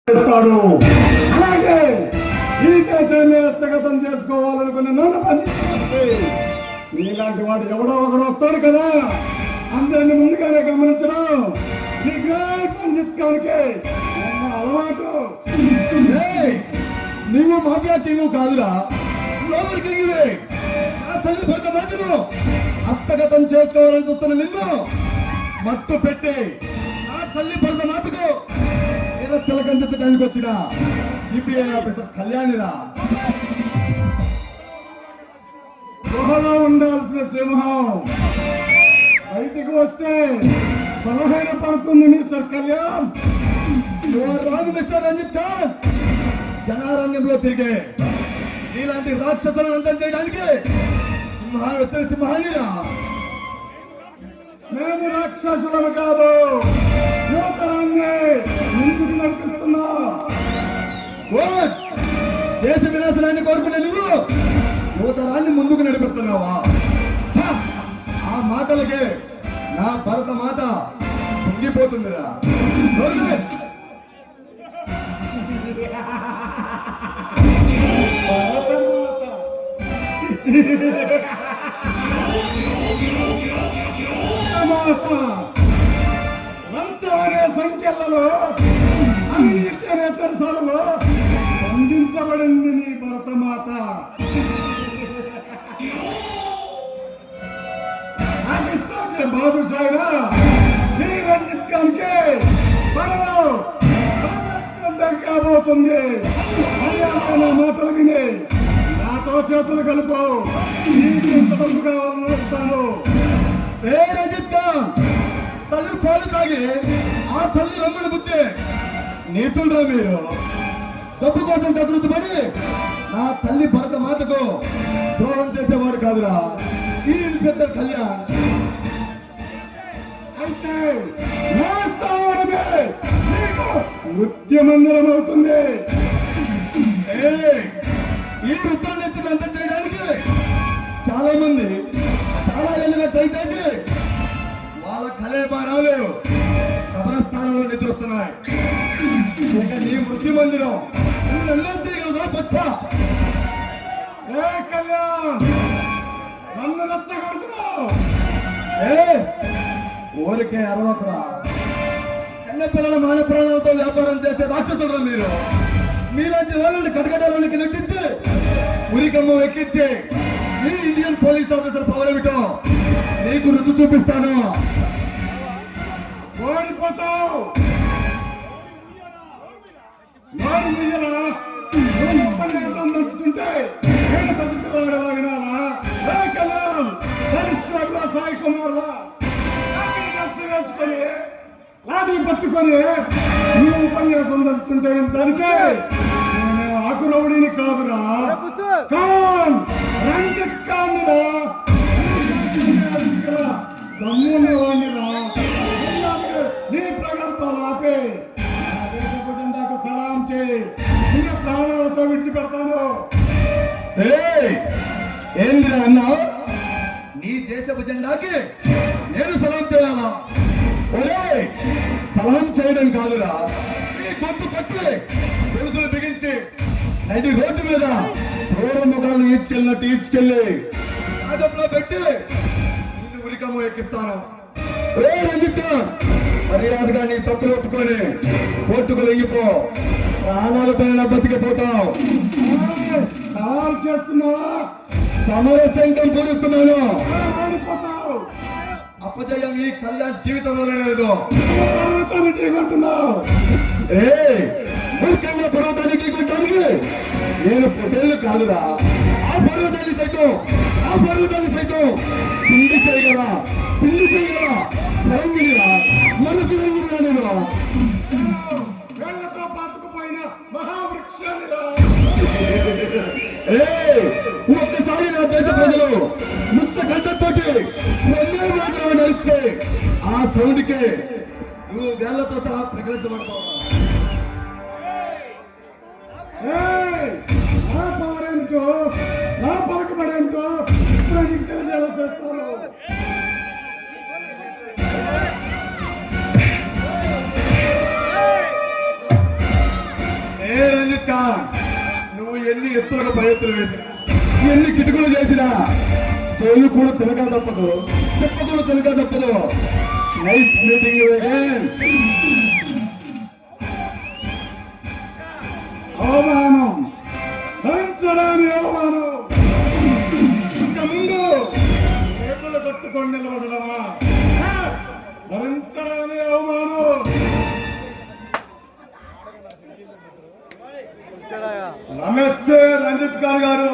అలాగే ఈ దేశాన్ని హస్తగతం చేసుకోవాలనుకున్న నన్ను బంధించే నీలాంటి వాడు ఎవడో ఒకడు వస్తాడు కదా, అందరిని ముందుగానే గమనించడం నీ గ్రేట్ బంధిత్కానికి అలవాటు. నువ్వు మాఫియా కింగు కాదురా, లోపలి కింగువే. ఆ తల్లి భర్త మాటను హస్తగతం చేసుకోవాలని చూస్తున్న నిన్ను మట్టు పెట్టి ఆ తల్లి భర్త మాటకు తిలకందించడానికి వచ్చిన సిపిఐ ఆఫీసర్ కళ్యాణిరా. గృహలో ఉండాల్సిన సింహం బయటికి వస్తే బలహీన పడుతుంది మిస్టర్ కళ్యాణ్. రాజు మిస్టర్ రంజిత్ ఖాన్, జనారణ్యంలో తిరిగే ఇలాంటి రాక్షసులను అంతం చేయడానికి సింహానిరా. మేము రాక్షసులము కాదు, యువతరాన్ని ముందుకు నడిపిస్తున్నా. దేశ వినాశనాన్ని కోరుకునే నువ్వు యువతరాన్ని ముందుకు నడిపిస్తున్నావా? ఆ మాటలకే నా భరత మాత పొంగిపోతుందిరా. లంచం అనే సంఖ్యలలో అవినీతి అనే తెరసాలలో బంధించబడింది నీ భరతమాత. పాకిస్తాన్ బాదుషాయిగా నీ రంజిత్ ఖాన్కి త్వరలో కాబోతుంది. నా మాటలు విని నాతో చేతులు కలుపు, నీకు ఎంత డబ్బు కావాలని వస్తాను. రంజిత్ ఖాన్, తల్లి పాలు తాగి ఆ తల్లి రంగుడు బుద్ధి నీతులరా మీరు. డబ్బు కోసం కదురుతుపడి నా తల్లి భరత మాతకు ద్రోహం చేసేవాడు కాదురా ఈ ఇన్స్పెక్టర్ కళ్యాణ్. అయితే నృత్యమందిరం అవుతుంది. ఈ వృత్తాన్ని అంతం చేయడానికి చాలా మంది చాలా ఏళ్ళుగా ట్రై చేసి వాళ్ళ కళేబారాలు కబరస్థానంలో నిద్రొస్తున్నాయి. ఇక నీ వృత్తి మందిరం చేయగలదా? పచ్చ కళ్యాణ్, నన్ను నచ్చగలుగుతున్నావు. ఊరికే అరవకరా. కన్న పిల్లల మాన ప్రాణాలతో వ్యాపారం చేసే రాక్షసులు మీరు. మీలాంటి వాళ్ళని కటకటాలకి నెట్టించి ఉరికమ్మ ఎక్కించి ఈ ఇండియన్ పోలీస్ ఆఫీసర్ పవర్ ఏమిటో నీకు రుచి చూపిస్తాను. ఓడిపోతావు. నచ్చుతుంటే నేను పసిపిల్లవాడిలా వినాలా? సాయి కుమార్లా వేసుకొని లాఠీ పట్టుకొని నీ ఉపన్యాసం దలుచుకుంటే దానికే నేను ఆకురవుడిని కాదురా, ఖాన్ రంజిత్ ఖాన్ రా, దమ్ముని వాడినిరా. నీ ప్రగల్భాలు ఆపే నా దేశపు జెండాకు సలాం చేయి, నీ ప్రాణాలతో విడిచిపెడతాను. ఏందిరా అన్నా? నీ దేశపు జెండాకి నేను సలాం చేయాలా? సలాం చేయడం కాదురా, నీ గొంతు పట్టి తెలుసులు బిగించి నది రోడ్డు మీద రోడ్డు ఈడ్చుకెళ్ళినట్టు ఈడ్చుకెళ్ళి ఆగంలో పెట్టి నిన్ను ఉరికమ్మ ఎక్కిస్తాను. మర్యాదగా నీ తప్పులు ఒప్పుకొని కోర్టుకు లెంగిపో, ప్రాణాలతో బతికిపోతావు. చేస్తున్నావా? సమరశంకం పూరిస్తున్నాను. అపజయం ఈ కళ్యాణ్ జీవితంలోనే లేదు. ముఖ్యంగా పర్వతానికి కొట్టడానికి నేను పొట్టేళ్ళు కాదురా. ఆ పర్వతాన్ని సైతం పిండి చేయగల రంగిరా మనసు రంగిరా. నేను వేళ్లతో పాతుకుపోయిన మహావృక్షాన్ని ఒక్కసారి నా దేశ ప్రజలు ముక్త కంటతోటి నడిస్తే ఆ సౌండ్కి నువ్వు వేళ్లతో సహా ప్రకటించబడతావు. నా పవరేమిటో, నా పలకబడేమిటో తెలిసేలా చేస్తారు. రమేష్ ఖాన్, నువ్వు ఎన్ని ఎత్తులకు ప్రయత్నం వేసినా, ఎన్ని కిటుకులు చేసినా చెయ్యి కూడా తినక తప్పదు, చెప్ప కూడా తినక తప్పదు. నైస్ మీటింగ్ అవమానం, భరించడానికి అవమానం. ఇంకా ముందు చేతులు కట్టుకొని నిలబడమా? భరించడానికి అవమానం. నమస్తే రంజిత్ ఖాన్ గారు.